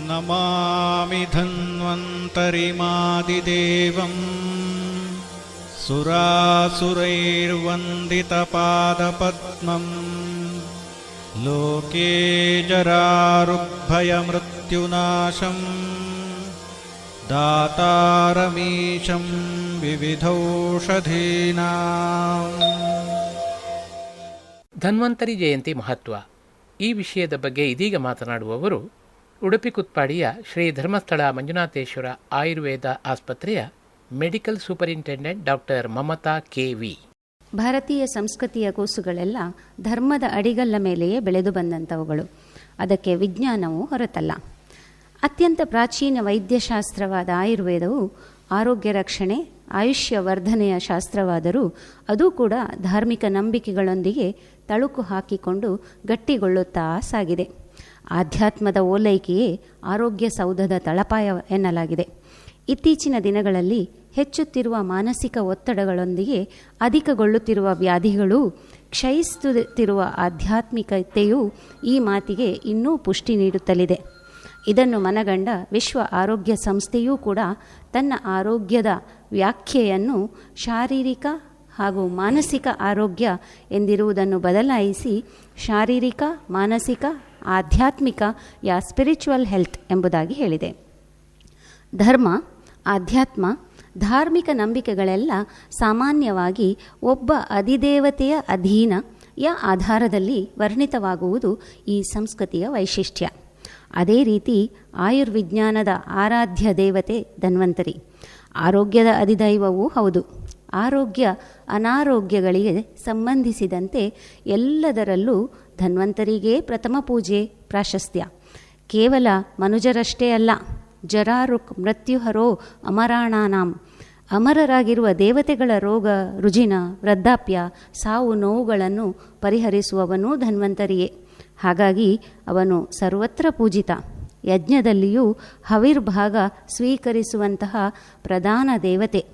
ನಮಾಮಿ ಧನ್ವಂತರಿಮಾದಿದೇವಂ ಸುರಾಸುರೈರ್ವಂದಿತಪಾದಪದ್ಮಂ ಲೋಕೇ ಜರಾರುಗ್ಭಯಮೃತ್ಯುನಾಶಂ ದಾತಾರಮೀಶಂ ವಿವಿಧೌಷಧೀನಾಂ. ಧನ್ವಂತರಿ ಜಯಂತಿ ಮಹತ್ವ ಈ ವಿಷಯದ ಬಗ್ಗೆ ಇದೀಗ ಮಾತನಾಡುವವರು ಉಡುಪಿ ಕುತ್ಪಾಡಿಯ ಶ್ರೀ ಧರ್ಮಸ್ಥಳ ಮಂಜುನಾಥೇಶ್ವರ ಆಯುರ್ವೇದ ಆಸ್ಪತ್ರೆಯ medical superintendent doctor Mamata KV. ಭಾರತೀಯ ಸಂಸ್ಕೃತಿಯ ಕೂಸುಗಳೆಲ್ಲ ಧರ್ಮದ ಅಡಿಗಲ್ಲ ಮೇಲೆಯೇ ಬೆಳೆದು ಬಂದಂಥವುಗಳು. ಅದಕ್ಕೆ ವಿಜ್ಞಾನವು ಹೊರತಲ್ಲ. ಅತ್ಯಂತ ಪ್ರಾಚೀನ ವೈದ್ಯಶಾಸ್ತ್ರವಾದ ಆಯುರ್ವೇದವು ಆರೋಗ್ಯ ರಕ್ಷಣೆ, ಆಯುಷ್ಯ ವರ್ಧನೆಯ ಶಾಸ್ತ್ರವಾದರೂ ಅದು ಕೂಡ ಧಾರ್ಮಿಕ ನಂಬಿಕೆಗಳೊಂದಿಗೆ ತಳುಕು ಹಾಕಿಕೊಂಡು ಗಟ್ಟಿಗೊಳ್ಳುತ್ತಾ ಸಾಗಿದೆ. ಆಧ್ಯಾತ್ಮದ ಓಲೈಕೆಯೇ ಆರೋಗ್ಯ ಸೌಧದ ತಳಪಾಯ ಎನ್ನಲಾಗಿದೆ. ಇತ್ತೀಚಿನ ದಿನಗಳಲ್ಲಿ ಹೆಚ್ಚುತ್ತಿರುವ ಮಾನಸಿಕ ಒತ್ತಡಗಳೊಂದಿಗೆ ಅಧಿಕಗೊಳ್ಳುತ್ತಿರುವ ವ್ಯಾಧಿಗಳೂ ಕ್ಷಯಿಸುತ್ತಿರುವ ಆಧ್ಯಾತ್ಮಿಕತೆಯೂ ಈ ಮಾತಿಗೆ ಇನ್ನೂ ಪುಷ್ಟಿ ನೀಡುತ್ತಲಿದೆ. ಇದನ್ನು ಮನಗಂಡ ವಿಶ್ವ ಆರೋಗ್ಯ ಸಂಸ್ಥೆಯೂ ಕೂಡ ತನ್ನ ಆರೋಗ್ಯದ ವ್ಯಾಖ್ಯೆಯನ್ನು ಶಾರೀರಿಕ ಹಾಗೂ ಮಾನಸಿಕ ಆರೋಗ್ಯ ಎಂದಿರುವುದನ್ನು ಬದಲಾಯಿಸಿ ಶಾರೀರಿಕ, ಮಾನಸಿಕ, ಆಧ್ಯಾತ್ಮಿಕ ಸ್ಪಿರಿಚುವಲ್ ಹೆಲ್ತ್ ಎಂಬುದಾಗಿ ಹೇಳಿದೆ. ಧರ್ಮ, ಆಧ್ಯಾತ್ಮ, ಧಾರ್ಮಿಕ ನಂಬಿಕೆಗಳೆಲ್ಲ ಸಾಮಾನ್ಯವಾಗಿ ಒಬ್ಬ ಅಧಿದೇವತೆಯ ಅಧೀನಯ ಆಧಾರದಲ್ಲಿ ವರ್ಣಿತವಾಗುವುದು ಈ ಸಂಸ್ಕೃತಿಯ ವೈಶಿಷ್ಟ್ಯ. ಅದೇ ರೀತಿ ಆಯುರ್ವಿಜ್ಞಾನದ ಆರಾಧ್ಯ ದೇವತೆ ಧನ್ವಂತರಿ ಆರೋಗ್ಯದ ಅಧಿದೈವವೂ ಹೌದು. ಆರೋಗ್ಯ ಅನಾರೋಗ್ಯಗಳಿಗೆ ಸಂಬಂಧಿಸಿದಂತೆ ಎಲ್ಲದರಲ್ಲೂ ಧನ್ವಂತರಿಗೇ ಪ್ರಥಮ ಪೂಜೆ ಪ್ರಾಶಸ್ತ್ಯ. ಕೇವಲ ಮನುಜರಷ್ಟೇ ಅಲ್ಲ, ಜರಾರುಕ್ ಮೃತ್ಯುಹರೋ ಅಮರಾಣಾನಾಂ, ಅಮರರಾಗಿರುವ ದೇವತೆಗಳ ರೋಗ ರುಜಿನ, ವೃದ್ಧಾಪ್ಯ, ಸಾವು ನೋವುಗಳನ್ನು ಪರಿಹರಿಸುವವನೂ ಧನ್ವಂತರಿಯೇ. ಹಾಗಾಗಿ ಅವನು ಸರ್ವತ್ರ ಪೂಜಿತ. ಯಜ್ಞದಲ್ಲಿಯೂ ಹವಿರ್ಭಾಗ ಸ್ವೀಕರಿಸುವಂತಹ ಪ್ರಧಾನ ದೇವತೆ.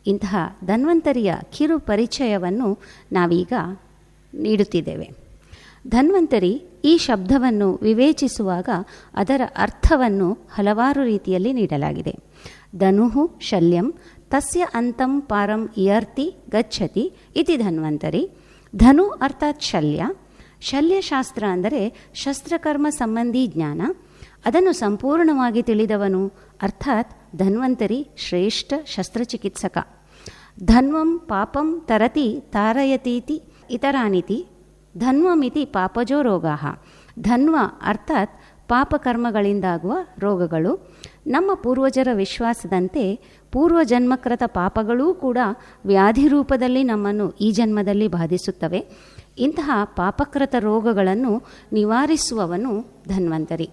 ಇಂತಹ ಧನ್ವಂತರಿಯ ಕಿರು ಪರಿಚಯವನ್ನು ನಾವೀಗ ನೀಡುತ್ತಿದ್ದೇವೆ. ಧನ್ವಂತರಿ ಈ ಶಬ್ದವನ್ನು ವಿವೇಚಿಸುವಾಗ ಅದರ ಅರ್ಥವನ್ನು ಹಲವಾರು ರೀತಿಯಲ್ಲಿ ನೀಡಲಾಗಿದೆ. ಧನುಃ ಶಲ್ಯಂ ತಸ್ಯ ಅಂತಂ ಪಾರಂ ಇಯರ್ತಿ ಗಚ್ಚತಿ ಇತಿ ಧನ್ವಂತರಿ. ಧನು ಅರ್ಥಾತ್ ಶಲ್ಯ. ಶಲ್ಯಶಾಸ್ತ್ರ ಅಂದರೆ ಶಸ್ತ್ರಕರ್ಮ ಸಂಬಂಧಿ ಜ್ಞಾನ. ಅದನ್ನು ಸಂಪೂರ್ಣವಾಗಿ ತಿಳಿದವನು, ಅರ್ಥಾತ್ ಧನ್ವಂತರಿ ಶ್ರೇಷ್ಠ ಶಸ್ತ್ರಚಿಕಿತ್ಸಕ. ಧನ್ವಂ ಪಾಪಂ ತರತಿ ತಾರಯತೀತಿ ಇತರಾನಿತಿ ಧನ್ವಮಿತಿ ಪಾಪಜೋ ರೋಗಾಃ. ಧನ್ವ ಅರ್ಥಾತ್ ಪಾಪಕರ್ಮಗಳಿಂದಾಗುವ ರೋಗಗಳು. ನಮ್ಮ ಪೂರ್ವಜರ ವಿಶ್ವಾಸದಂತೆ ಪೂರ್ವಜನ್ಮಕೃತ ಪಾಪಗಳೂ ಕೂಡ ವ್ಯಾಧಿ ರೂಪದಲ್ಲಿ ನಮ್ಮನ್ನು ಈ ಜನ್ಮದಲ್ಲಿ ಬಾಧಿಸುತ್ತವೆ. ಇಂತಹ ಪಾಪಕೃತ ರೋಗಗಳನ್ನು ನಿವಾರಿಸುವವನು ಧನ್ವಂತರಿ.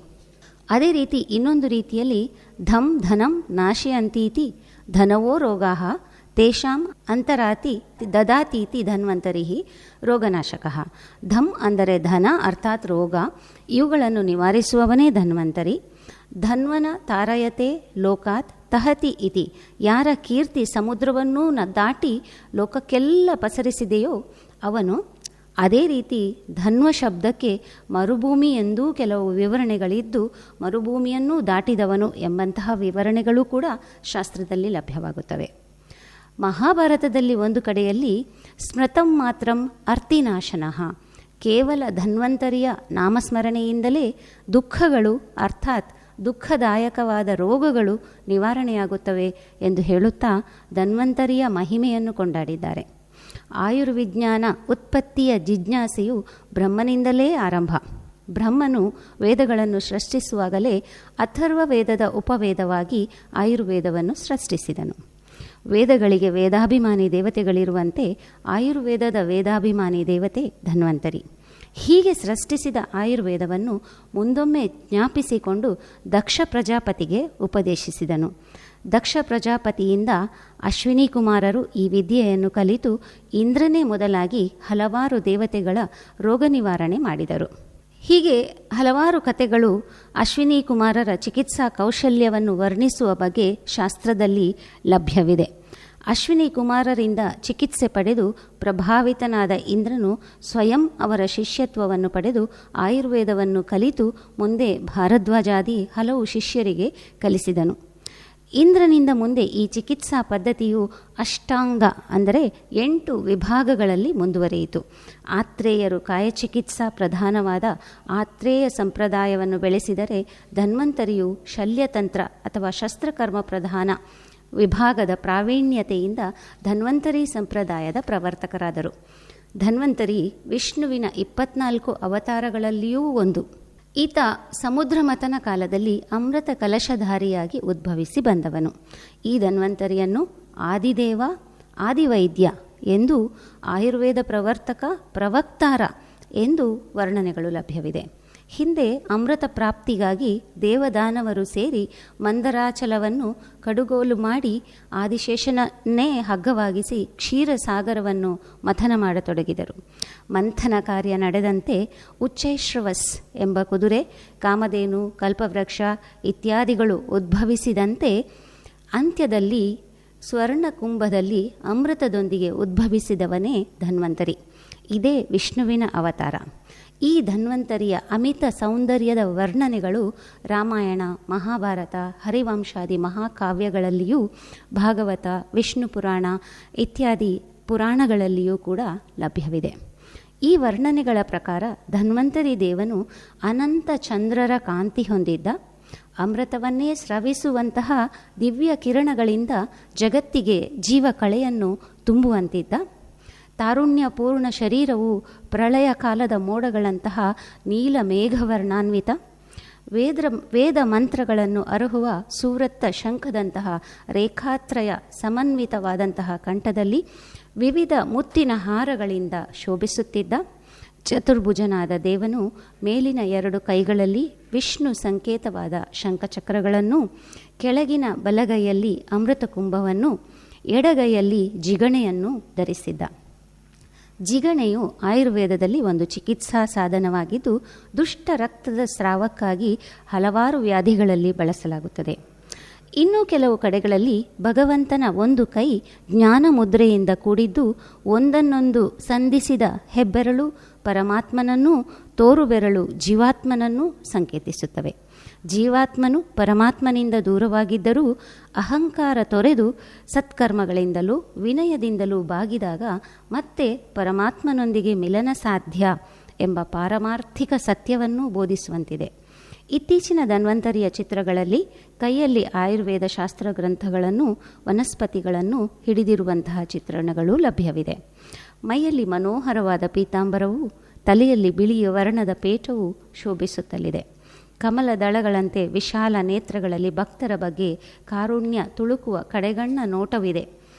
ಅದೇ ರೀತಿ ಇನ್ನೊಂದು ರೀತಿಯಲ್ಲಿ ಧಂ ಧನಂ ನಾಶಯಂತೀತಿ ಧನವೋ ರೋಗಾಃ ತೇಷಾಂ ಅಂತರಾತಿ ದದಾತೀತಿ ಧನ್ವಂತರಿ ರೋಗನಾಶಕಃ. ಧಂ ಅಂದರೆ ಧನ ಅರ್ಥಾತ್ ರೋಗ. ಇವುಗಳನ್ನು ನಿವಾರಿಸುವವನೇ ಧನ್ವಂತರಿ. ಧನ್ವನ ತಾರಯತೆ ಲೋಕಾತ್ ತಹತಿ ಇತಿ. ಯಾರ ಕೀರ್ತಿ ಸಮುದ್ರವನ್ನೂ ದಾಟಿ ಲೋಕಕ್ಕೆಲ್ಲ ಪಸರಿಸಿದೆಯೋ ಅವನು. ಅದೇ ರೀತಿ ಧನ್ವ ಶಬ್ದಕ್ಕೆ ಮರುಭೂಮಿ ಎಂದೂ ಕೆಲವು ವಿವರಣೆಗಳಿದ್ದು ಮರುಭೂಮಿಯನ್ನೂ ದಾಟಿದವನು ಎಂಬಂತಹ ವಿವರಣೆಗಳು ಕೂಡ ಶಾಸ್ತ್ರದಲ್ಲಿ ಲಭ್ಯವಾಗುತ್ತವೆ. ಮಹಾಭಾರತದಲ್ಲಿ ಒಂದು ಕಡೆಯಲ್ಲಿ ಸ್ಮೃತಂ ಮಾತ್ರಂ ಅರ್ತಿನಾಶನಃ, ಕೇವಲ ಧನ್ವಂತರಿಯ ನಾಮಸ್ಮರಣೆಯಿಂದಲೇ ದುಃಖಗಳು ಅರ್ಥಾತ್ ದುಃಖದಾಯಕವಾದ ರೋಗಗಳು ನಿವಾರಣೆಯಾಗುತ್ತವೆ ಎಂದು ಹೇಳುತ್ತಾ ಧನ್ವಂತರಿಯ ಮಹಿಮೆಯನ್ನು ಕೊಂಡಾಡಿದ್ದಾರೆ. ಆಯುರ್ವಿಜ್ಞಾನ ಉತ್ಪತ್ತಿಯ ಜಿಜ್ಞಾಸೆಯು ಬ್ರಹ್ಮನಿಂದಲೇ ಆರಂಭ. ಬ್ರಹ್ಮನು ವೇದಗಳನ್ನು ಸೃಷ್ಟಿಸುವಾಗಲೇ ಅಥರ್ವ ವೇದದ ಉಪವೇದವಾಗಿ ಆಯುರ್ವೇದವನ್ನು ಸೃಷ್ಟಿಸಿದನು. ವೇದಗಳಿಗೆ ವೇದಾಭಿಮಾನಿ ದೇವತೆಗಳಿರುವಂತೆ ಆಯುರ್ವೇದದ ವೇದಾಭಿಮಾನಿ ದೇವತೆ ಧನ್ವಂತರಿ. ಹೀಗೆ ಸೃಷ್ಟಿಸಿದ ಆಯುರ್ವೇದವನ್ನು ಮುಂದೊಮ್ಮೆ ಜ್ಞಾಪಿಸಿಕೊಂಡು ದಕ್ಷ ಪ್ರಜಾಪತಿಗೆ ಉಪದೇಶಿಸಿದನು. ದಕ್ಷ ಪ್ರಜಾಪತಿಯಿಂದ ಅಶ್ವಿನಿ ಕುಮಾರರು ಈ ವಿದ್ಯೆಯನ್ನು ಕಲಿತು ಇಂದ್ರನೇ ಮೊದಲಾಗಿ ಹಲವಾರು ದೇವತೆಗಳ ರೋಗ ನಿವಾರಣೆ ಮಾಡಿದರು. ಹೀಗೆ ಹಲವಾರು ಕಥೆಗಳು ಅಶ್ವಿನಿ ಕುಮಾರರ ಚಿಕಿತ್ಸಾ ಕೌಶಲ್ಯವನ್ನು ವರ್ಣಿಸುವ ಬಗ್ಗೆ ಶಾಸ್ತ್ರದಲ್ಲಿ ಲಭ್ಯವಿದೆ. ಅಶ್ವಿನಿ ಕುಮಾರರಿಂದ ಚಿಕಿತ್ಸೆ ಪಡೆದು ಪ್ರಭಾವಿತನಾದ ಇಂದ್ರನು ಸ್ವಯಂ ಅವರ ಶಿಷ್ಯತ್ವವನ್ನು ಪಡೆದು ಆಯುರ್ವೇದವನ್ನು ಕಲಿತು ಮುಂದೆ ಭಾರದ್ವಾಜಾದಿ ಹಲವು ಶಿಷ್ಯರಿಗೆ ಕಲಿಸಿದನು. ಇಂದ್ರನಿಂದ ಮುಂದೆ ಈ ಚಿಕಿತ್ಸಾ ಪದ್ಧತಿಯು ಅಷ್ಟಾಂಗ ಅಂದರೆ 8 ವಿಭಾಗಗಳಲ್ಲಿ ಮುಂದುವರಿಯಿತು. ಆತ್ರೇಯರು ಕಾಯಚಿಕಿತ್ಸಾ ಪ್ರಧಾನವಾದ ಆತ್ರೇಯ ಸಂಪ್ರದಾಯವನ್ನು ಬೆಳೆಸಿದರೆ, ಧನ್ವಂತರಿಯು ಶಲ್ಯತಂತ್ರ ಅಥವಾ ಶಸ್ತ್ರಕರ್ಮ ಪ್ರಧಾನ ವಿಭಾಗದ ಪ್ರಾವೀಣ್ಯತೆಯಿಂದ ಧನ್ವಂತರಿ ಸಂಪ್ರದಾಯದ ಪ್ರವರ್ತಕರಾದರು. ಧನ್ವಂತರಿ ವಿಷ್ಣುವಿನ 24 ಅವತಾರಗಳಲ್ಲಿಯೂ ಒಂದು. ಈತ ಸಮುದ್ರ ಮಥನ ಕಾಲದಲ್ಲಿ ಅಮೃತ ಕಲಶಧಾರಿಯಾಗಿ ಉದ್ಭವಿಸಿ ಬಂದವನು. ಈ ಧನ್ವಂತರಿಯನ್ನು ಆದಿದೇವ, ಆದಿವೈದ್ಯ ಎಂದು, ಆಯುರ್ವೇದ ಪ್ರವರ್ತಕ, ಪ್ರವಕ್ತಾರ ಎಂದು ವರ್ಣನೆಗಳು ಲಭ್ಯವಿದೆ. ಹಿಂದೆ ಅಮೃತ ಪ್ರಾಪ್ತಿಗಾಗಿ ದೇವದಾನವರು ಸೇರಿ ಮಂದರಾಚಲವನ್ನು ಕಡುಗೋಲು ಮಾಡಿ ಆದಿಶೇಷನನ್ನೇ ಹಗ್ಗವಾಗಿಸಿ ಕ್ಷೀರಸಾಗರವನ್ನು ಮಥನ ಮಾಡತೊಡಗಿದರು. ಮಂಥನ ಕಾರ್ಯ ನಡೆದಂತೆ ಉಚ್ಚೈಶ್ರವಸ್ ಎಂಬ ಕುದುರೆ, ಕಾಮಧೇನು, ಕಲ್ಪವೃಕ್ಷ ಇತ್ಯಾದಿಗಳು ಉದ್ಭವಿಸಿದಂತೆ ಅಂತ್ಯದಲ್ಲಿ ಸ್ವರ್ಣಕುಂಭದಲ್ಲಿ ಅಮೃತದೊಂದಿಗೆ ಉದ್ಭವಿಸಿದವನೇ ಧನ್ವಂತರಿ. ಇದೇ ವಿಷ್ಣುವಿನ ಅವತಾರ. ಈ ಧನ್ವಂತರಿಯ ಅಮಿತ ಸೌಂದರ್ಯದ ವರ್ಣನೆಗಳು ರಾಮಾಯಣ, ಮಹಾಭಾರತ, ಹರಿವಂಶಾದಿ ಮಹಾಕಾವ್ಯಗಳಲ್ಲಿಯೂ, ಭಾಗವತ, ವಿಷ್ಣು ಪುರಾಣ ಇತ್ಯಾದಿ ಪುರಾಣಗಳಲ್ಲಿಯೂ ಕೂಡ ಲಭ್ಯವಿದೆ. ಈ ವರ್ಣನೆಗಳ ಪ್ರಕಾರ ಧನ್ವಂತರಿ ದೇವನು ಅನಂತ ಚಂದ್ರರ ಕಾಂತಿ ಹೊಂದಿದ್ದ, ಅಮೃತವನ್ನೇ ಸ್ರವಿಸುವಂತಹ ದಿವ್ಯ ಕಿರಣಗಳಿಂದ ಜಗತ್ತಿಗೆ ಜೀವ ಕಳೆಯನ್ನು ತುಂಬುವಂತಿದ್ದ, ತಾರುಣ್ಯಪೂರ್ಣ ಶರೀರವು ಪ್ರಳಯ ಕಾಲದ ಮೋಡಗಳಂತಹ ನೀಲ ಮೇಘವರ್ಣಾನ್ವಿತ, ವೇದ ಮಂತ್ರಗಳನ್ನು ಅರುಹುವ ಸೂರತ್ತ ಶಂಖದಂತಹ ರೇಖಾತ್ರಯ ಸಮನ್ವಿತವಾದಂತಹ ಕಂಠದಲ್ಲಿ ವಿವಿಧ ಮುತ್ತಿನ ಹಾರಗಳಿಂದ ಶೋಭಿಸುತ್ತಿದ್ದ, ಚತುರ್ಭುಜನಾದ ದೇವನು ಮೇಲಿನ 2 ಕೈಗಳಲ್ಲಿ ವಿಷ್ಣು ಸಂಕೇತವಾದ ಶಂಖಚಕ್ರಗಳನ್ನು, ಕೆಳಗಿನ ಬಲಗೈಯಲ್ಲಿ ಅಮೃತ ಕುಂಭವನ್ನು, ಎಡಗೈಯಲ್ಲಿ ಜಿಗಣೆಯನ್ನು ಧರಿಸಿದ್ದ. ಜಿಗಣೆಯು ಆಯುರ್ವೇದದಲ್ಲಿ ಒಂದು ಚಿಕಿತ್ಸಾ ಸಾಧನವಾಗಿದ್ದು, ದುಷ್ಟ ರಕ್ತದ ಸ್ರಾವಕ್ಕಾಗಿ ಹಲವಾರು ವ್ಯಾಧಿಗಳಲ್ಲಿ ಬಳಸಲಾಗುತ್ತದೆ. ಇನ್ನು ಕೆಲವು ಕಡೆಗಳಲ್ಲಿ ಭಗವಂತನ ಒಂದು ಕೈ ಜ್ಞಾನ ಮುದ್ರೆಯಿಂದ ಕೂಡಿದ್ದು, ಒಂದನ್ನೊಂದು ಸಂಧಿಸಿದ ಹೆಬ್ಬೆರಳು ಪರಮಾತ್ಮನನ್ನೂ, ತೋರುಬೆರಳು ಜೀವಾತ್ಮನನ್ನೂ ಸಂಕೇತಿಸುತ್ತವೆ. ಜೀವಾತ್ಮನು ಪರಮಾತ್ಮನಿಂದ ದೂರವಾಗಿದ್ದರೂ ಅಹಂಕಾರ ತೊರೆದು ಸತ್ಕರ್ಮಗಳಿಂದಲೂ ವಿನಯದಿಂದಲೂ ಬಾಗಿದಾಗ ಮತ್ತೆ ಪರಮಾತ್ಮನೊಂದಿಗೆ ಮಿಲನ ಸಾಧ್ಯ ಎಂಬ ಪಾರಮಾರ್ಥಿಕ ಸತ್ಯವನ್ನು ಬೋಧಿಸುವಂತಿದೆ. ಇತ್ತೀಚಿನ ಧನ್ವಂತರಿಯ ಚಿತ್ರಗಳಲ್ಲಿ ಕೈಯಲ್ಲಿ ಆಯುರ್ವೇದ ಶಾಸ್ತ್ರ ಗ್ರಂಥಗಳನ್ನು, ವನಸ್ಪತಿಗಳನ್ನು ಹಿಡಿದಿರುವಂತಹ ಚಿತ್ರಣಗಳು ಲಭ್ಯವಿದೆ. ಮೈಯಲ್ಲಿ ಮನೋಹರವಾದ ಪೀತಾಂಬರವು, ತಲೆಯಲ್ಲಿ ಬಿಳಿಯ ವರ್ಣದ ಪೇಟವು ಶೋಭಿಸುತ್ತಲಿದೆ. ಕಮಲ ದಳಗಳಂತೆ ವಿಶಾಲ ನೇತ್ರಗಳಲ್ಲಿ ಭಕ್ತರ ಬಗ್ಗೆ ಕಾರುಣ್ಯ ತುಳುಕುವ ಕಡೆಗಣ್ಣ ನೋಟವಿದೆ.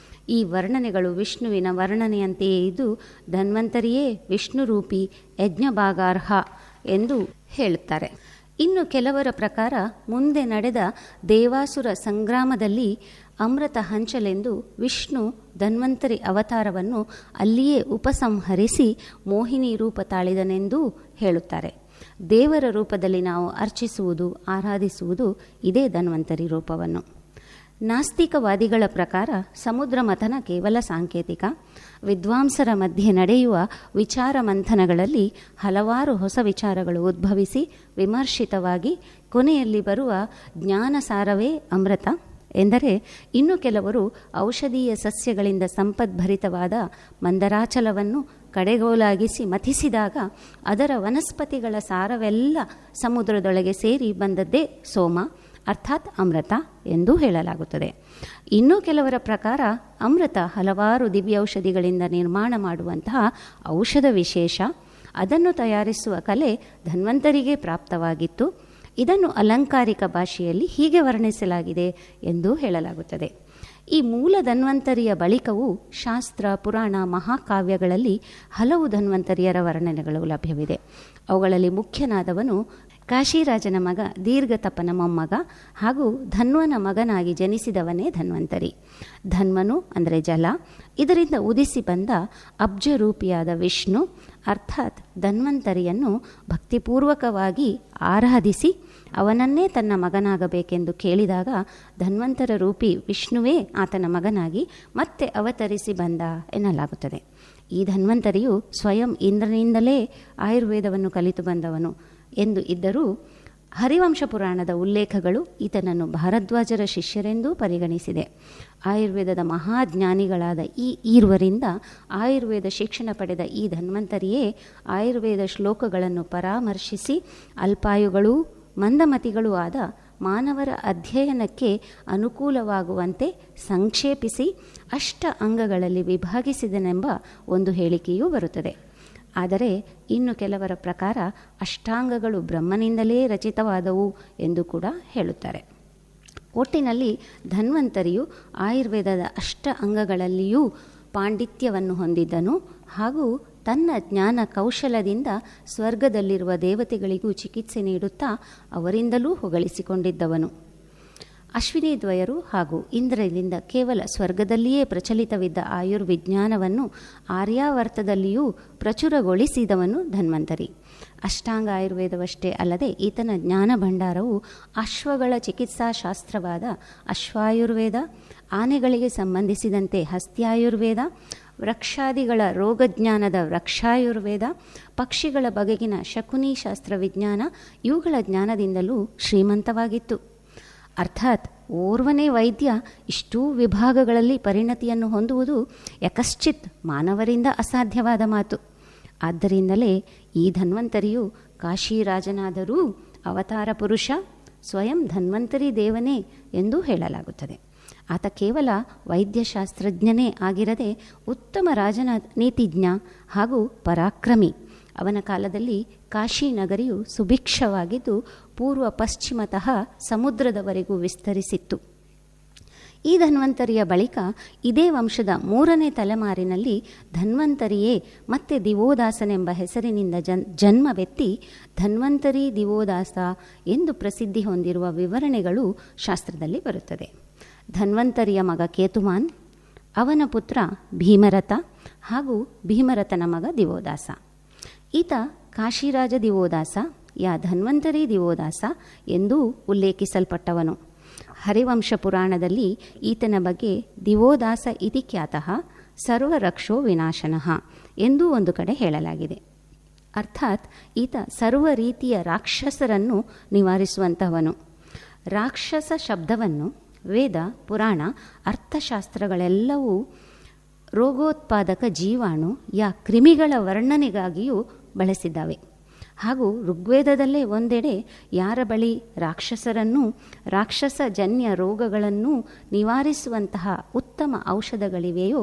ಈ ವರ್ಣನೆಗಳು ವಿಷ್ಣುವಿನ ವರ್ಣನೆಯಂತೆಯೇ ಇದ್ದು, ಧನ್ವಂತರಿಯೇ ವಿಷ್ಣುರೂಪಿ ಯಜ್ಞಭಾಗಾರ್ಹ ಎಂದು ಹೇಳುತ್ತಾರೆ. ಇನ್ನು ಕೆಲವರ ಪ್ರಕಾರ ಮುಂದೆ ನಡೆದ ದೇವಾಸುರ ಸಂಗ್ರಾಮದಲ್ಲಿ ಅಮೃತ ಹಂಚಲೆಂದು ವಿಷ್ಣು ಧನ್ವಂತರಿ ಅವತಾರವನ್ನು ಅಲ್ಲಿಯೇ ಉಪಸಂಹರಿಸಿ ಮೋಹಿನಿ ರೂಪ ತಾಳಿದನೆಂದೂ ಹೇಳುತ್ತಾರೆ. ದೇವರ ರೂಪದಲ್ಲಿ ನಾವು ಅರ್ಚಿಸುವುದು, ಆರಾಧಿಸುವುದು ಇದೇ ಧನ್ವಂತರಿ ರೂಪವನ್ನು. ನಾಸ್ತಿಕವಾದಿಗಳ ಪ್ರಕಾರ ಸಮುದ್ರ ಮಥನ ಕೇವಲ ಸಾಂಕೇತಿಕ. ವಿದ್ವಾಂಸರ ಮಧ್ಯೆ ನಡೆಯುವ ವಿಚಾರ ಮಂಥನಗಳಲ್ಲಿ ಹಲವಾರು ಹೊಸ ವಿಚಾರಗಳು ಉದ್ಭವಿಸಿ ವಿಮರ್ಶಿತವಾಗಿ ಕೊನೆಯಲ್ಲಿ ಬರುವ ಜ್ಞಾನಸಾರವೇ ಅಮೃತ ಎಂದರೆ, ಇನ್ನು ಕೆಲವರು ಔಷಧೀಯ ಸಸ್ಯಗಳಿಂದ ಸಂಪದ್ಭರಿತವಾದ ಮಂದರಾಚಲವನ್ನು ಕಡೆಗೋಲಾಗಿಸಿ ಮಥಿಸಿದಾಗ ಅದರ ವನಸ್ಪತಿಗಳ ಸಾರವೆಲ್ಲ ಸಮುದ್ರದೊಳಗೆ ಸೇರಿ ಬಂದದ್ದೇ ಸೋಮ ಅರ್ಥಾತ್ ಅಮೃತ ಎಂದು ಹೇಳಲಾಗುತ್ತದೆ. ಇನ್ನೂ ಕೆಲವರ ಪ್ರಕಾರ ಅಮೃತ ಹಲವಾರು ದಿವ್ಯೌಷಧಿಗಳಿಂದ ನಿರ್ಮಾಣ ಮಾಡುವಂತಹ ಔಷಧ ವಿಶೇಷ. ಅದನ್ನು ತಯಾರಿಸುವ ಕಲೆ ಧನ್ವಂತರಿಗೆ ಪ್ರಾಪ್ತವಾಗಿತ್ತು. ಇದನ್ನು ಅಲಂಕಾರಿಕ ಭಾಷೆಯಲ್ಲಿ ಹೀಗೆ ವರ್ಣಿಸಲಾಗಿದೆ ಎಂದು ಹೇಳಲಾಗುತ್ತದೆ. ಈ ಮೂಲ ಧನ್ವಂತರಿಯ ಬಳಿಕವೂ ಶಾಸ್ತ್ರ, ಪುರಾಣ, ಮಹಾಕಾವ್ಯಗಳಲ್ಲಿ ಹಲವು ಧನ್ವಂತರಿಯರ ವರ್ಣನೆಗಳು ಲಭ್ಯವಿದೆ. ಅವುಗಳಲ್ಲಿ ಮುಖ್ಯನಾದವನು ಕಾಶಿರಾಜನ ಮಗ ದೀರ್ಘತಪನ ಮೊಮ್ಮಗ ಹಾಗೂ ಧನ್ವನ ಮಗನಾಗಿ ಜನಿಸಿದವನೇ ಧನ್ವಂತರಿ. ಧನ್ವನು ಅಂದರೆ ಜಲ, ಇದರಿಂದ ಉದಿಸಿ ಬಂದ ಅಬ್ಜರೂಪಿಯಾದ ವಿಷ್ಣು ಅರ್ಥಾತ್ ಧನ್ವಂತರಿಯನ್ನು ಭಕ್ತಿಪೂರ್ವಕವಾಗಿ ಆರಾಧಿಸಿ ಅವನನ್ನೇ ತನ್ನ ಮಗನಾಗಬೇಕೆಂದು ಕೇಳಿದಾಗ ಧನ್ವಂತರ ರೂಪಿ ವಿಷ್ಣುವೇ ಆತನ ಮಗನಾಗಿ ಮತ್ತೆ ಅವತರಿಸಿ ಬಂದ ಎನ್ನಲಾಗುತ್ತದೆ. ಈ ಧನ್ವಂತರಿಯು ಸ್ವಯಂ ಇಂದ್ರನಿಂದಲೇ ಆಯುರ್ವೇದವನ್ನು ಕಲಿತು ಬಂದವನು ಎಂದು ಇದ್ದರೂ ಹರಿವಂಶ ಪುರಾಣದ ಉಲ್ಲೇಖಗಳು ಈತನನ್ನು ಭಾರದ್ವಾಜರ ಶಿಷ್ಯರೆಂದೂ ಪರಿಗಣಿಸಿದೆ. ಆಯುರ್ವೇದದ ಮಹಾಜ್ಞಾನಿಗಳಾದ ಈ ಈರ್ವರಿಂದ ಆಯುರ್ವೇದ ಶಿಕ್ಷಣ ಪಡೆದ ಈ ಧನ್ವಂತರಿಯೇ ಆಯುರ್ವೇದ ಶ್ಲೋಕಗಳನ್ನು ಪರಾಮರ್ಶಿಸಿ ಅಲ್ಪಾಯುಗಳೂ ಮಂದಮತಿಗಳೂ ಆದ ಮಾನವರ ಅಧ್ಯಯನಕ್ಕೆ ಅನುಕೂಲವಾಗುವಂತೆ ಸಂಕ್ಷೇಪಿಸಿ ಅಷ್ಟ ಅಂಗಗಳಲ್ಲಿ ವಿಭಾಗಿಸಿದನೆಂಬ ಒಂದು ಹೇಳಿಕೆಯೂ ಬರುತ್ತದೆ. ಆದರೆ ಇನ್ನು ಕೆಲವರ ಪ್ರಕಾರ ಅಷ್ಟಾಂಗಗಳು ಬ್ರಹ್ಮನಿಂದಲೇ ರಚಿತವಾದವು ಎಂದು ಕೂಡ ಹೇಳುತ್ತಾರೆ. ಒಟ್ಟಿನಲ್ಲಿ ಧನ್ವಂತರಿಯು ಆಯುರ್ವೇದದ ಅಷ್ಟ ಅಂಗಗಳಲ್ಲಿಯೂ ಪಾಂಡಿತ್ಯವನ್ನು ಹೊಂದಿದ್ದನು ಹಾಗೂ ತನ್ನ ಜ್ಞಾನ ಕೌಶಲದಿಂದ ಸ್ವರ್ಗದಲ್ಲಿರುವ ದೇವತೆಗಳಿಗೂ ಚಿಕಿತ್ಸೆ ನೀಡುತ್ತಾ ಅವರಿಂದಲೂ ಹೊಗಳಿಸಿಕೊಂಡಿದ್ದವನು. ಅಶ್ವಿನಿ ದ್ವಯರು ಹಾಗೂ ಇಂದ್ರನಿಂದ ಕೇವಲ ಸ್ವರ್ಗದಲ್ಲಿಯೇ ಪ್ರಚಲಿತವಿದ್ದ ಆಯುರ್ವಿಜ್ಞಾನವನ್ನು ಆರ್ಯಾವರ್ತದಲ್ಲಿಯೂ ಪ್ರಚುರಗೊಳಿಸಿದವನು ಧನ್ವಂತರಿ. ಅಷ್ಟಾಂಗ ಆಯುರ್ವೇದವಷ್ಟೇ ಅಲ್ಲದೆ ಈತನ ಜ್ಞಾನ ಭಂಡಾರವು ಅಶ್ವಗಳ ಚಿಕಿತ್ಸಾಶಾಸ್ತ್ರವಾದ ಅಶ್ವಾಯುರ್ವೇದ, ಆನೆಗಳಿಗೆ ಸಂಬಂಧಿಸಿದಂತೆ ಹಸ್ತ್ಯಾಯುರ್ವೇದ, ವೃಕ್ಷಾದಿಗಳ ರೋಗಜ್ಞಾನದ ವೃಕ್ಷಾಯುರ್ವೇದ, ಪಕ್ಷಿಗಳ ಬಗೆಗಿನ ಶಕುನಿ ಶಾಸ್ತ್ರವಿಜ್ಞಾನ ಇವುಗಳ ಜ್ಞಾನದಿಂದಲೂ ಶ್ರೀಮಂತವಾಗಿತ್ತು. ಅರ್ಥಾತ್ ಓರ್ವನೇ ವೈದ್ಯ ಇಷ್ಟೂ ವಿಭಾಗಗಳಲ್ಲಿ ಪರಿಣತಿಯನ್ನು ಹೊಂದುವುದು ಯಕಶ್ಚಿತ್ ಮಾನವರಿಂದ ಅಸಾಧ್ಯವಾದ ಮಾತು. ಆದ್ದರಿಂದಲೇ ಈ ಧನ್ವಂತರಿಯು ಕಾಶಿರಾಜನಾದರೂ ಅವತಾರ ಪುರುಷ, ಸ್ವಯಂ ಧನ್ವಂತರಿ ದೇವನೇ ಎಂದೂ ಹೇಳಲಾಗುತ್ತದೆ. ಆತ ಕೇವಲ ವೈದ್ಯಶಾಸ್ತ್ರಜ್ಞನೇ ಆಗಿರದೆ ಉತ್ತಮ ರಾಜನೀತಿಜ್ಞ ಹಾಗೂ ಪರಾಕ್ರಮಿ. ಅವನ ಕಾಲದಲ್ಲಿ ಕಾಶಿ ನಗರಿಯು ಸುಭಿಕ್ಷವಾಗಿದ್ದು ಪೂರ್ವ ಪಶ್ಚಿಮತಃ ಸಮುದ್ರದವರೆಗೂ ವಿಸ್ತರಿಸಿತ್ತು. ಈ ಧನ್ವಂತರಿಯ ಬಳಿಕ ಇದೇ ವಂಶದ 3ನೇ ತಲೆಮಾರಿನಲ್ಲಿ ಧನ್ವಂತರಿಯೇ ಮತ್ತೆ ದಿವೋದಾಸನೆಂಬ ಹೆಸರಿನಿಂದ ಜನ್ಮವೆತ್ತಿ ಧನ್ವಂತರಿ ದಿವೋದಾಸ ಎಂದು ಪ್ರಸಿದ್ಧಿ ಹೊಂದಿರುವ ವಿವರಣೆಗಳು ಶಾಸ್ತ್ರದಲ್ಲಿ ಬರುತ್ತದೆ. ಧನ್ವಂತರಿಯ ಮಗ ಕೇತುಮಾನ್, ಅವನ ಪುತ್ರ ಭೀಮರಥ ಹಾಗೂ ಭೀಮರಥನ ಮಗ ದಿವೋದಾಸ. ಈತ ಕಾಶಿರಾಜ ದಿವೋದಾಸ ಯಾ ಧನ್ವಂತರಿ ದಿವೋದಾಸ ಎಂದೂ ಉಲ್ಲೇಖಿಸಲ್ಪಟ್ಟವನು. ಹರಿವಂಶ ಪುರಾಣದಲ್ಲಿ ಈತನ ಬಗ್ಗೆ ದಿವೋದಾಸ ಇತಿ ಖ್ಯಾತಃ ಸರ್ವರಕ್ಷೋ ವಿನಾಶನಃ ಎಂದೂ ಒಂದು ಕಡೆ ಹೇಳಲಾಗಿದೆ. ಅರ್ಥಾತ್ ಈತ ಸರ್ವ ರೀತಿಯ ರಾಕ್ಷಸರನ್ನು ನಿವಾರಿಸುವಂತಹವನು. ರಾಕ್ಷಸ ಶಬ್ದವನ್ನು ವೇದ, ಪುರಾಣ, ಅರ್ಥಶಾಸ್ತ್ರಗಳೆಲ್ಲವೂ ರೋಗೋತ್ಪಾದಕ ಜೀವಾಣು ಯಾ ಕ್ರಿಮಿಗಳ ವರ್ಣನೆಗಾಗಿಯೂ ಬಳಸಿದ್ದಾವೆ. ಹಾಗೂ ಋಗ್ವೇದದಲ್ಲೇ ಒಂದೆಡೆ ಯಾರ ಬಳಿ ರಾಕ್ಷಸರನ್ನೂ ರಾಕ್ಷಸಜನ್ಯ ರೋಗಗಳನ್ನೂ ನಿವಾರಿಸುವಂತಹ ಉತ್ತಮ ಔಷಧಗಳಿವೆಯೋ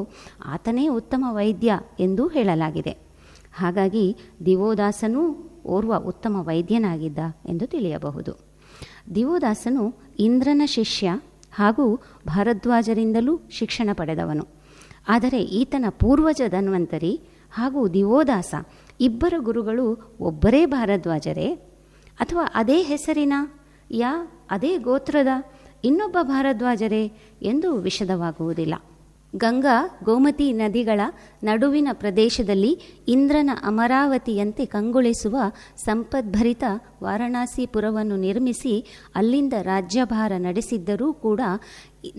ಆತನೇ ಉತ್ತಮ ವೈದ್ಯ ಎಂದೂ ಹೇಳಲಾಗಿದೆ. ಹಾಗಾಗಿ ದಿವೋದಾಸನೂ ಓರ್ವ ಉತ್ತಮ ವೈದ್ಯನಾಗಿದ್ದ ಎಂದು ತಿಳಿಯಬಹುದು. ದಿವೋದಾಸನು ಇಂದ್ರನ ಶಿಷ್ಯ ಹಾಗೂ ಭಾರದ್ವಾಜರಿಂದಲೂ ಶಿಕ್ಷಣ ಪಡೆದವನು. ಆದರೆ ಈತನ ಪೂರ್ವಜ ಧನ್ವಂತರಿ ಹಾಗೂ ದಿವೋದಾಸ ಇಬ್ಬರ ಗುರುಗಳು ಒಬ್ಬರೇ ಭಾರದ್ವಾಜರೇ ಅಥವಾ ಅದೇ ಹೆಸರಿನ ಅದೇ ಗೋತ್ರದ ಇನ್ನೊಬ್ಬ ಭಾರದ್ವಾಜರೇ ಎಂದು ವಿಷದವಾಗುವುದಿಲ್ಲ. ಗಂಗಾ ಗೋಮತಿ ನದಿಗಳ ನಡುವಿನ ಪ್ರದೇಶದಲ್ಲಿ ಇಂದ್ರನ ಅಮರಾವತಿಯಂತೆ ಕಂಗೊಳಿಸುವ ಸಂಪದ್ಭರಿತ ವಾರಣಾಸಿಪುರವನ್ನು ನಿರ್ಮಿಸಿ ಅಲ್ಲಿಂದ ರಾಜ್ಯಭಾರ ನಡೆಸಿದ್ದರೂ ಕೂಡ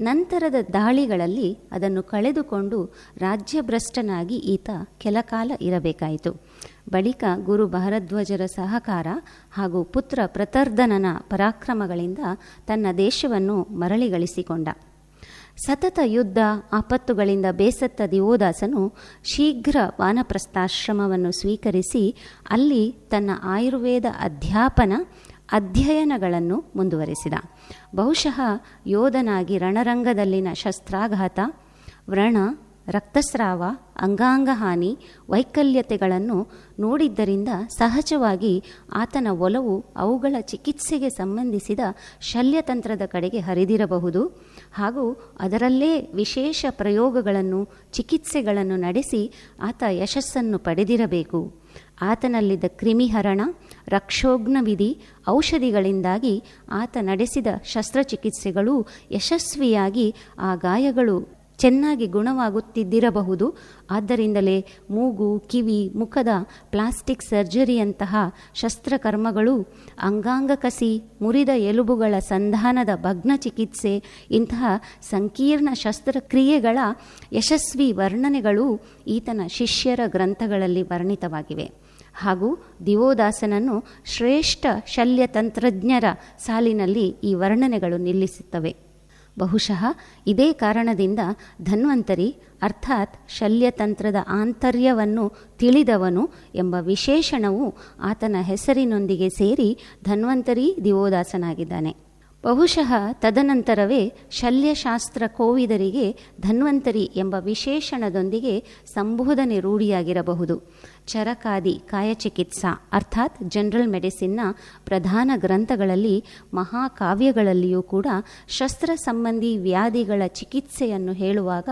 ನಂತರದ ದಾಳಿಗಳಲ್ಲಿ ಅದನ್ನು ಕಳೆದುಕೊಂಡು ರಾಜ್ಯಭ್ರಷ್ಟನಾಗಿ ಈತ ಕೆಲಕಾಲ ಇರಬೇಕಾಯಿತು. ಬಳಿಕ ಗುರು ಭಾರದ್ವಾಜರ ಸಹಕಾರ ಹಾಗೂ ಪುತ್ರ ಪ್ರತರ್ಧನನ ಪರಾಕ್ರಮಗಳಿಂದ ತನ್ನ ದೇಶವನ್ನು ಮರಳಿಗಳಿಸಿಕೊಂಡ. ಸತತ ಯುದ್ಧ ಆಪತ್ತುಗಳಿಂದ ಬೇಸತ್ತ ದಿವೋದಾಸನು ಶೀಘ್ರ ವಾನಪ್ರಸ್ಥಾಶ್ರಮವನ್ನು ಸ್ವೀಕರಿಸಿ ಅಲ್ಲಿ ತನ್ನ ಆಯುರ್ವೇದ ಅಧ್ಯಯನಗಳನ್ನು ಮುಂದುವರೆಸಿದ. ಬಹುಶಃ ಯೋಧನಾಗಿ ರಣರಂಗದಲ್ಲಿನ ಶಸ್ತ್ರಾಘಾತ, ವ್ರಣ, ರಕ್ತಸ್ರಾವ, ಅಂಗಾಂಗ ಹಾನಿ, ವೈಕಲ್ಯತೆಗಳನ್ನು ನೋಡಿದ್ದರಿಂದ ಸಹಜವಾಗಿ ಆತನ ಒಲವು ಅವುಗಳ ಚಿಕಿತ್ಸೆಗೆ ಸಂಬಂಧಿಸಿದ ಶಲ್ಯತಂತ್ರದ ಕಡೆಗೆ ಹರಿದಿರಬಹುದು. ಹಾಗೂ ಅದರಲ್ಲೇ ವಿಶೇಷ ಪ್ರಯೋಗಗಳನ್ನು, ಚಿಕಿತ್ಸೆಗಳನ್ನು ನಡೆಸಿ ಆತ ಯಶಸ್ಸನ್ನು ಪಡೆದಿರಬೇಕು. ಆತನಲ್ಲಿದ್ದ ಕ್ರಿಮಿಹರಣ, ರಕ್ಷೋಘ್ನವಿಧಿ, ಔಷಧಿಗಳಿಂದಾಗಿ ಆತ ನಡೆಸಿದ ಶಸ್ತ್ರಚಿಕಿತ್ಸೆಗಳು ಯಶಸ್ವಿಯಾಗಿ ಆ ಗಾಯಗಳು ಚೆನ್ನಾಗಿ ಗುಣವಾಗುತ್ತಿದ್ದಿರಬಹುದು. ಆದ್ದರಿಂದಲೇ ಮೂಗು, ಕಿವಿ, ಮುಖದ ಪ್ಲಾಸ್ಟಿಕ್ ಸರ್ಜರಿಯಂತಹ ಶಸ್ತ್ರಕರ್ಮಗಳು, ಅಂಗಾಂಗ ಕಸಿ, ಮುರಿದ ಎಲುಬುಗಳ ಸಂಧಾನದ ಭಗ್ನ ಚಿಕಿತ್ಸೆ ಇಂತಹ ಸಂಕೀರ್ಣ ಶಸ್ತ್ರಕ್ರಿಯೆಗಳ ಯಶಸ್ವಿ ವರ್ಣನೆಗಳು ಈತನ ಶಿಷ್ಯರ ಗ್ರಂಥಗಳಲ್ಲಿ ವರ್ಣಿತವಾಗಿವೆ. ಹಾಗೂ ದಿವೋದಾಸನನ್ನು ಶ್ರೇಷ್ಠ ಶಲ್ಯತಂತ್ರಜ್ಞರ ಸಾಲಿನಲ್ಲಿ ಈ ವರ್ಣನೆಗಳು ನಿಲ್ಲಿಸುತ್ತವೆ. ಬಹುಶಃ ಇದೇ ಕಾರಣದಿಂದ ಧನ್ವಂತರಿ ಅರ್ಥಾತ್ ಶಲ್ಯತಂತ್ರದ ಆಂತರ್ಯವನ್ನು ತಿಳಿದವನು ಎಂಬ ವಿಶೇಷಣವು ಆತನ ಹೆಸರಿನೊಂದಿಗೆ ಸೇರಿ ಧನ್ವಂತರಿ ದಿವೋದಾಸನಾಗಿದ್ದಾನೆ. ಬಹುಶಃ ತದನಂತರವೇ ಶಲ್ಯಶಾಸ್ತ್ರ ಕೋವಿದರಿಗೆ ಧನ್ವಂತರಿ ಎಂಬ ವಿಶೇಷಣದೊಂದಿಗೆ ಸಂಬೋಧನೆ ರೂಢಿಯಾಗಿರಬಹುದು. ಚರಕಾದಿ ಕಾಯಚಿಕಿತ್ಸಾ ಅರ್ಥಾತ್ ಜನರಲ್ ಮೆಡಿಸಿನ್ನ ಪ್ರಧಾನ ಗ್ರಂಥಗಳಲ್ಲಿ, ಮಹಾಕಾವ್ಯಗಳಲ್ಲಿಯೂ ಕೂಡ ಶಸ್ತ್ರ ಸಂಬಂಧಿ ವ್ಯಾಧಿಗಳ ಚಿಕಿತ್ಸೆಯನ್ನು ಹೇಳುವಾಗ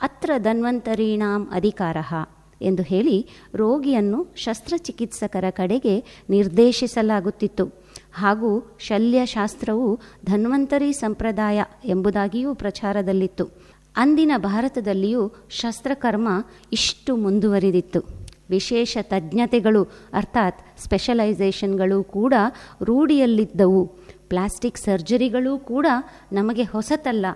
ಅತ್ರ ಧನ್ವಂತರೀಣಾಂ ಅಧಿಕಾರಃ ಎಂದು ಹೇಳಿ ರೋಗಿಯನ್ನು ಶಸ್ತ್ರಚಿಕಿತ್ಸಕರ ಕಡೆಗೆ ನಿರ್ದೇಶಿಸಲಾಗುತ್ತಿತ್ತು. ಹಾಗೂ ಶಲ್ಯಶಾಸ್ತ್ರವು ಧನ್ವಂತರಿ ಸಂಪ್ರದಾಯ ಎಂಬುದಾಗಿಯೂ ಪ್ರಚಾರದಲ್ಲಿತ್ತು. ಅಂದಿನ ಭಾರತದಲ್ಲಿಯೂ ಶಸ್ತ್ರಕರ್ಮ ಇಷ್ಟು ಮುಂದುವರಿದಿತ್ತು. ವಿಶೇಷ ತಜ್ಞತೆಗಳು ಅರ್ಥಾತ್ ಸ್ಪೆಷಲೈಸೇಷನ್ಗಳು ಕೂಡ ರೂಢಿಯಲ್ಲಿದ್ದವು. ಪ್ಲಾಸ್ಟಿಕ್ ಸರ್ಜರಿಗಳೂ ಕೂಡ ನಮಗೆ ಹೊಸತಲ್ಲ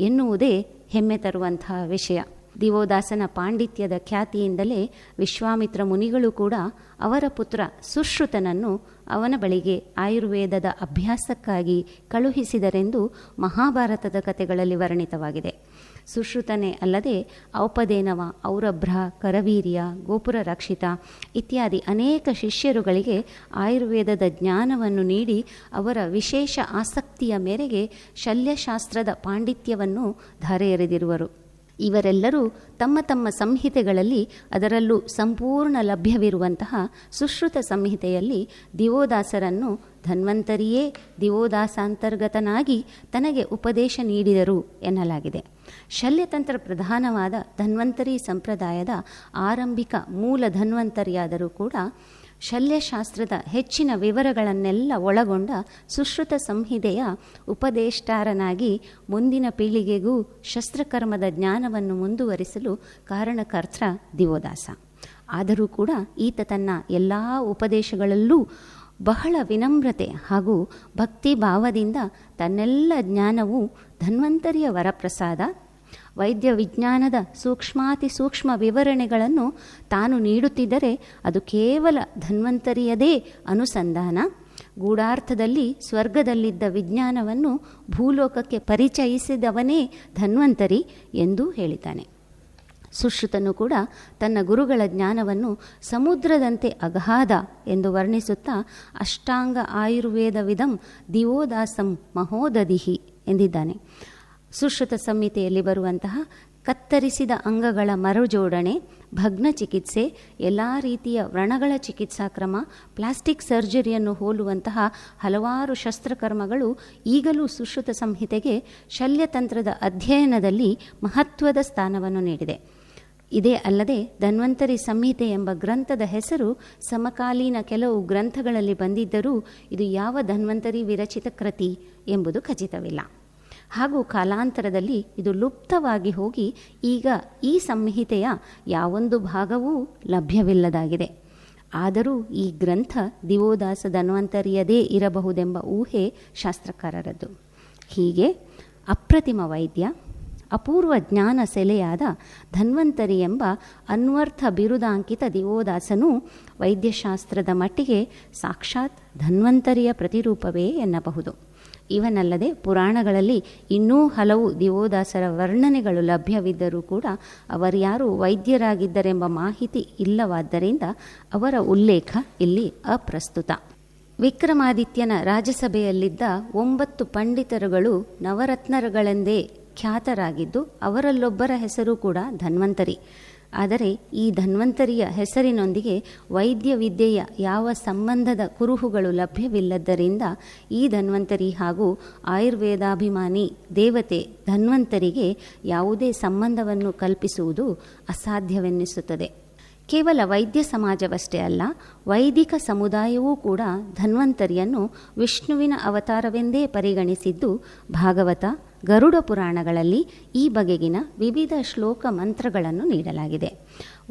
ಎನ್ನುವುದೇ ಹೆಮ್ಮೆ ತರುವಂತಹ ವಿಷಯ. ದಿವೋದಾಸನ ಪಾಂಡಿತ್ಯದ ಖ್ಯಾತಿಯಿಂದಲೇ ವಿಶ್ವಾಮಿತ್ರ ಮುನಿಗಳು ಕೂಡ ಅವರ ಪುತ್ರ ಸುಶ್ರುತನನ್ನು ಅವನ ಬಳಿಗೆ ಆಯುರ್ವೇದದ ಅಭ್ಯಾಸಕ್ಕಾಗಿ ಕಳುಹಿಸಿದರೆಂದು ಮಹಾಭಾರತದ ಕಥೆಗಳಲ್ಲಿ ವರ್ಣಿತವಾಗಿದೆ. ಸುಶ್ರುತನೇ ಅಲ್ಲದೆ ಔಪದೇನವ, ಔರಭ್ರ, ಕರವೀರ್ಯ, ಗೋಪುರ ರಕ್ಷಿತ ಇತ್ಯಾದಿ ಅನೇಕ ಶಿಷ್ಯರುಗಳಿಗೆ ಆಯುರ್ವೇದದ ಜ್ಞಾನವನ್ನು ನೀಡಿ ಅವರ ವಿಶೇಷ ಆಸಕ್ತಿಯ ಮೇರೆಗೆ ಶಲ್ಯಶಾಸ್ತ್ರದ ಪಾಂಡಿತ್ಯವನ್ನು ಧಾರೆ ಎರೆದಿರುವರು. ಇವರೆಲ್ಲರೂ ತಮ್ಮ ತಮ್ಮ ಸಂಹಿತೆಗಳಲ್ಲಿ, ಅದರಲ್ಲೂ ಸಂಪೂರ್ಣ ಲಭ್ಯವಿರುವಂತಹ ಸುಶ್ರುತ ಸಂಹಿತೆಯಲ್ಲಿ ದಿವೋದಾಸರನ್ನು ಧನ್ವಂತರಿಯೇ ದಿವೋದಾಸಾಂತರ್ಗತನಾಗಿ ತನಗೆ ಉಪದೇಶ ನೀಡಿದರು ಎನ್ನಲಾಗಿದೆ. ಶಲ್ಯತಂತ್ರ ಪ್ರಧಾನವಾದ ಧನ್ವಂತರಿ ಸಂಪ್ರದಾಯದ ಆರಂಭಿಕ ಮೂಲ ಧನ್ವಂತರಿಯಾದರೂ ಕೂಡ ಶಲ್ಯಶಾಸ್ತ್ರದ ಹೆಚ್ಚಿನ ವಿವರಗಳನ್ನೆಲ್ಲ ಒಳಗೊಂಡ ಸುಶ್ರುತ ಸಂಹಿತೆಯ ಉಪದೇಷ್ಟಾರನಾಗಿ ಮುಂದಿನ ಪೀಳಿಗೆಗೂ ಶಸ್ತ್ರಕರ್ಮದ ಜ್ಞಾನವನ್ನು ಮುಂದುವರಿಸಲು ಕಾರಣಕರ್ತ ದಿವೋದಾಸ. ಆದರೂ ಕೂಡ ಈತ ತನ್ನ ಎಲ್ಲ ಉಪದೇಶಗಳಲ್ಲೂ ಬಹಳ ವಿನಮ್ರತೆ ಹಾಗೂ ಭಕ್ತಿ ಭಾವದಿಂದ ತನ್ನೆಲ್ಲ ಜ್ಞಾನವು ಧನ್ವಂತರಿಯ ವರಪ್ರಸಾದ, ವೈದ್ಯ ವಿಜ್ಞಾನದ ಸೂಕ್ಷ್ಮಾತಿ ಸೂಕ್ಷ್ಮ ವಿವರಣೆಗಳನ್ನು ತಾನು ನೀಡುತ್ತಿದ್ದರೆ ಅದು ಕೇವಲ ಧನ್ವಂತರಿಯದೇ ಅನುಸಂಧಾನ, ಗೂಢಾರ್ಥದಲ್ಲಿ ಸ್ವರ್ಗದಲ್ಲಿದ್ದ ವಿಜ್ಞಾನವನ್ನು ಭೂಲೋಕಕ್ಕೆ ಪರಿಚಯಿಸಿದವನೇ ಧನ್ವಂತರಿ ಎಂದೂ ಹೇಳಿದ್ದಾನೆ. ಸುಶ್ರುತನು ಕೂಡ ತನ್ನ ಗುರುಗಳ ಜ್ಞಾನವನ್ನು ಸಮುದ್ರದಂತೆ ಅಗಾಧ ಎಂದು ವರ್ಣಿಸುತ್ತಾ ಅಷ್ಟಾಂಗ ಆಯುರ್ವೇದವಿದಂ ದಿವೋದಾಸಂ ಮಹೋದಧಿಹಿ ಎಂದಿದ್ದಾನೆ. ಸುಶ್ರುತ ಸಂಹಿತೆಯಲ್ಲಿ ಬರುವಂತಹ ಕತ್ತರಿಸಿದ ಅಂಗಗಳ ಮರುಜೋಡಣೆ, ಭಗ್ನ ಚಿಕಿತ್ಸೆ, ಎಲ್ಲ ರೀತಿಯ ವ್ರಣಗಳ ಚಿಕಿತ್ಸಾ ಕ್ರಮ, ಪ್ಲಾಸ್ಟಿಕ್ ಸರ್ಜರಿಯನ್ನು ಹೋಲುವಂತಹ ಹಲವಾರು ಶಸ್ತ್ರಕರ್ಮಗಳು ಈಗಲೂ ಸುಶ್ರುತ ಸಂಹಿತೆಗೆ ಶಲ್ಯತಂತ್ರದ ಅಧ್ಯಯನದಲ್ಲಿ ಮಹತ್ವದ ಸ್ಥಾನವನ್ನು ನೀಡಿದೆ. ಇದೇ ಅಲ್ಲದೆ ಧನ್ವಂತರಿ ಸಂಹಿತೆ ಎಂಬ ಗ್ರಂಥದ ಹೆಸರು ಸಮಕಾಲೀನ ಕೆಲವು ಗ್ರಂಥಗಳಲ್ಲಿ ಬಂದಿದ್ದರೂ ಇದು ಯಾವ ಧನ್ವಂತರಿ ವಿರಚಿತ ಕೃತಿ ಎಂಬುದು ಖಚಿತವಿಲ್ಲ. ಹಾಗೂ ಕಾಲಾಂತರದಲ್ಲಿ ಇದು ಲುಪ್ತವಾಗಿ ಹೋಗಿ ಈಗ ಈ ಸಂಹಿತೆಯ ಯಾವೊಂದು ಭಾಗವೂ ಲಭ್ಯವಿಲ್ಲದಾಗಿದೆ. ಆದರೂ ಈ ಗ್ರಂಥ ದಿವೋದಾಸ ಧನ್ವಂತರಿಯದೇ ಇರಬಹುದೆಂಬ ಊಹೆ ಶಾಸ್ತ್ರಕಾರರದ್ದು. ಹೀಗೆ ಅಪ್ರತಿಮ ವೈದ್ಯ, ಅಪೂರ್ವ ಜ್ಞಾನ ಸೆಲೆಯಾದ ಧನ್ವಂತರಿ ಎಂಬ ಅನ್ವರ್ಥ ಬಿರುದಾಂಕಿತ ದಿವೋದಾಸನು ವೈದ್ಯಶಾಸ್ತ್ರದ ಮಟ್ಟಿಗೆ ಸಾಕ್ಷಾತ್ ಧನ್ವಂತರಿಯ ಪ್ರತಿರೂಪವೇ ಎನ್ನಬಹುದು. ಇವನಲ್ಲದೆ ಪುರಾಣಗಳಲ್ಲಿ ಇನ್ನೂ ಹಲವು ದಿವೋದಾಸರ ವರ್ಣನೆಗಳು ಲಭ್ಯವಿದ್ದರೂ ಕೂಡ ಅವರ್ಯಾರು ವೈದ್ಯರಾಗಿದ್ದರೆಂಬ ಮಾಹಿತಿ ಇಲ್ಲವಾದ್ದರಿಂದ ಅವರ ಉಲ್ಲೇಖ ಇಲ್ಲಿ ಅಪ್ರಸ್ತುತ. ವಿಕ್ರಮಾದಿತ್ಯನ ರಾಜಸಭೆಯಲ್ಲಿದ್ದ 9 ಪಂಡಿತರುಗಳು ನವರತ್ನರುಗಳೆಂದೇ ಖ್ಯಾತರಾಗಿದ್ದು ಅವರಲ್ಲೊಬ್ಬರ ಹೆಸರು ಕೂಡ ಧನ್ವಂತರಿ. ಆದರೆ ಈ ಧನ್ವಂತರಿಯ ಹೆಸರಿನೊಂದಿಗೆ ವೈದ್ಯ ವಿದ್ಯೆಯ ಯಾವ ಸಂಬಂಧದ ಕುರುಹುಗಳು ಲಭ್ಯವಿಲ್ಲದ್ದರಿಂದ ಈ ಧನ್ವಂತರಿ ಹಾಗೂ ಆಯುರ್ವೇದಾಭಿಮಾನಿ ದೇವತೆ ಧನ್ವಂತರಿಗೆ ಯಾವುದೇ ಸಂಬಂಧವನ್ನು ಕಲ್ಪಿಸುವುದು ಅಸಾಧ್ಯವೆನ್ನಿಸುತ್ತದೆ. ಕೇವಲ ವೈದ್ಯ ಸಮಾಜವಷ್ಟೇ ಅಲ್ಲ, ವೈದಿಕ ಸಮುದಾಯವೂ ಕೂಡ ಧನ್ವಂತರಿಯನ್ನು ವಿಷ್ಣುವಿನ ಅವತಾರವೆಂದೇ ಪರಿಗಣಿಸಿದ್ದು ಭಾಗವತ, ಗರುಡ ಪುರಾಣಗಳಲ್ಲಿ ಈ ಬಗೆಗಿನ ವಿವಿಧ ಶ್ಲೋಕ ಮಂತ್ರಗಳನ್ನು ನೀಡಲಾಗಿದೆ.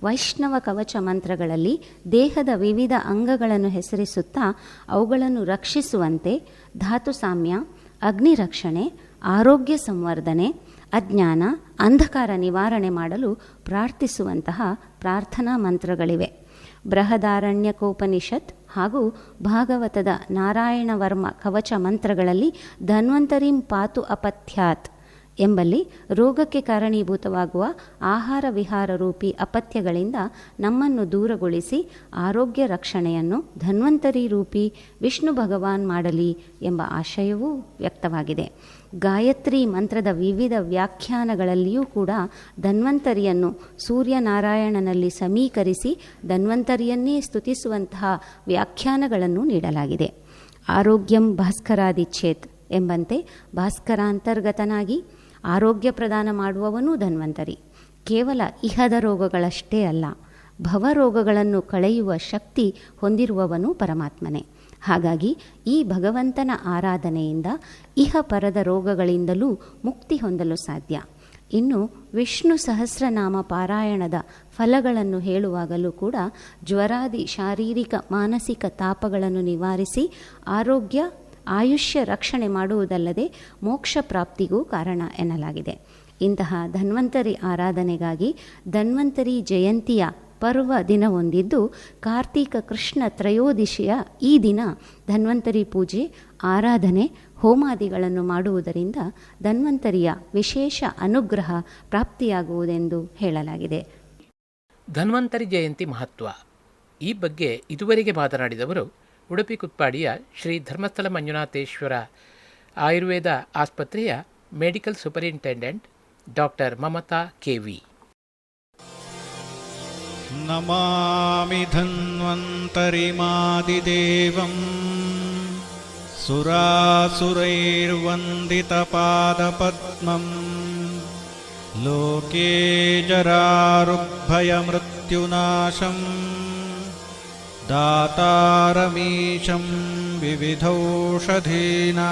ವೈಷ್ಣವ ಕವಚ ಮಂತ್ರಗಳಲ್ಲಿ ದೇಹದ ವಿವಿಧ ಅಂಗಗಳನ್ನು ಹೆಸರಿಸುತ್ತಾ ಅವುಗಳನ್ನು ರಕ್ಷಿಸುವಂತೆ ಧಾತು ಸಾಮ್ಯ, ಅಗ್ನಿ ರಕ್ಷಣೆ, ಆರೋಗ್ಯ ಸಂವರ್ಧನೆ, ಅಜ್ಞಾನ, ಅಂಧಕಾರ ನಿವಾರಣೆ ಮಾಡಲು ಪ್ರಾರ್ಥಿಸುವಂತಹ ಪ್ರಾರ್ಥನಾ ಮಂತ್ರಗಳಿವೆ. ಬೃಹದಾರಣ್ಯಕೋಪನಿಷತ್ ಹಾಗೂ ಭಾಗವತದ ನಾರಾಯಣ ವರ್ಮ ಕವಚ ಮಂತ್ರಗಳಲ್ಲಿ ಧನ್ವಂತರಿಂ ಪಾತು ಅಪಥ್ಯಾತ್ ಎಂಬಲ್ಲಿ ರೋಗಕ್ಕೆ ಕಾರಣೀಭೂತವಾಗುವ ಆಹಾರ ವಿಹಾರ ರೂಪಿ ಅಪಥ್ಯಗಳಿಂದ ನಮ್ಮನ್ನು ದೂರಗೊಳಿಸಿ ಆರೋಗ್ಯ ರಕ್ಷಣೆಯನ್ನು ಧನ್ವಂತರಿ ರೂಪಿ ವಿಷ್ಣು ಭಗವಾನ್ ಮಾಡಲಿ ಎಂಬ ಆಶಯವೂ ವ್ಯಕ್ತವಾಗಿದೆ. ಗಾಯತ್ರಿ ಮಂತ್ರದ ವಿವಿಧ ವ್ಯಾಖ್ಯಾನಗಳಲ್ಲಿಯೂ ಕೂಡ ಧನ್ವಂತರಿಯನ್ನು ಸೂರ್ಯನಾರಾಯಣನಲ್ಲಿ ಸಮೀಕರಿಸಿ ಧನ್ವಂತರಿಯನ್ನೇ ಸ್ತುತಿಸುವಂತಹ ವ್ಯಾಖ್ಯಾನಗಳನ್ನು ನೀಡಲಾಗಿದೆ. ಆರೋಗ್ಯಂ ಭಾಸ್ಕರಾದಿಚ್ಛೇತ್ ಎಂಬಂತೆ ಭಾಸ್ಕರಾಂತರ್ಗತನಾಗಿ ಆರೋಗ್ಯ ಪ್ರದಾನ ಮಾಡುವವನೂ ಧನ್ವಂತರಿ. ಕೇವಲ ಇಹದ ರೋಗಗಳಷ್ಟೇ ಅಲ್ಲ, ಭವರೋಗಗಳನ್ನು ಕಳೆಯುವ ಶಕ್ತಿ ಹೊಂದಿರುವವನು ಪರಮಾತ್ಮನೇ. ಹಾಗಾಗಿ ಈ ಭಗವಂತನ ಆರಾಧನೆಯಿಂದ ಇಹ ಪರದ ರೋಗಗಳಿಂದಲೂ ಮುಕ್ತಿ ಹೊಂದಲು ಸಾಧ್ಯ. ಇನ್ನು ವಿಷ್ಣು ಸಹಸ್ರನಾಮ ಪಾರಾಯಣದ ಫಲಗಳನ್ನು ಹೇಳುವಾಗಲೂ ಕೂಡ ಜ್ವರಾದಿ ಶಾರೀರಿಕ ಮಾನಸಿಕ ತಾಪಗಳನ್ನು ನಿವಾರಿಸಿ ಆರೋಗ್ಯ ಆಯುಷ್ಯ ರಕ್ಷಣೆ ಮಾಡುವುದಲ್ಲದೆ ಮೋಕ್ಷ ಪ್ರಾಪ್ತಿಗೂ ಕಾರಣ ಎನ್ನಲಾಗಿದೆ. ಇಂತಹ ಧನ್ವಂತರಿ ಆರಾಧನೆಗಾಗಿ ಧನ್ವಂತರಿ ಜಯಂತಿಯ ಪರ್ವ ದಿನವೊಂದಿದ್ದು ಕಾರ್ತೀಕ ಕೃಷ್ಣ ತ್ರಯೋದಶಿಯ ಈ ದಿನ ಧನ್ವಂತರಿ ಪೂಜೆ, ಆರಾಧನೆ, ಹೋಮಾದಿಗಳನ್ನು ಮಾಡುವುದರಿಂದ ಧನ್ವಂತರಿಯ ವಿಶೇಷ ಅನುಗ್ರಹ ಪ್ರಾಪ್ತಿಯಾಗುವುದೆಂದು ಹೇಳಲಾಗಿದೆ. ಧನ್ವಂತರಿ ಜಯಂತಿ ಮಹತ್ವ ಈ ಬಗ್ಗೆ ಇದುವರೆಗೆ ಮಾತನಾಡಿದವರು ಉಡುಪಿ ಕುತ್ಪಾಡಿಯ ಶ್ರೀ ಧರ್ಮಸ್ಥಳ ಮಂಜುನಾಥೇಶ್ವರ ಆಯುರ್ವೇದ ಆಸ್ಪತ್ರೆಯ medical superintendent doctor Mamata KV. ನಮಾಮಿ ಧನ್ವಂತರಿಮಾದಿದೇವಂ ಸುರಾಸುರೈರ್ವಂದಿತಪಾದಪದ್ಮಂ ಲೋಕೇ ಜರಾರುಗ್ಭಯಮೃತ್ಯುನಾಶಂ दातारमीशं विविधौषधीनां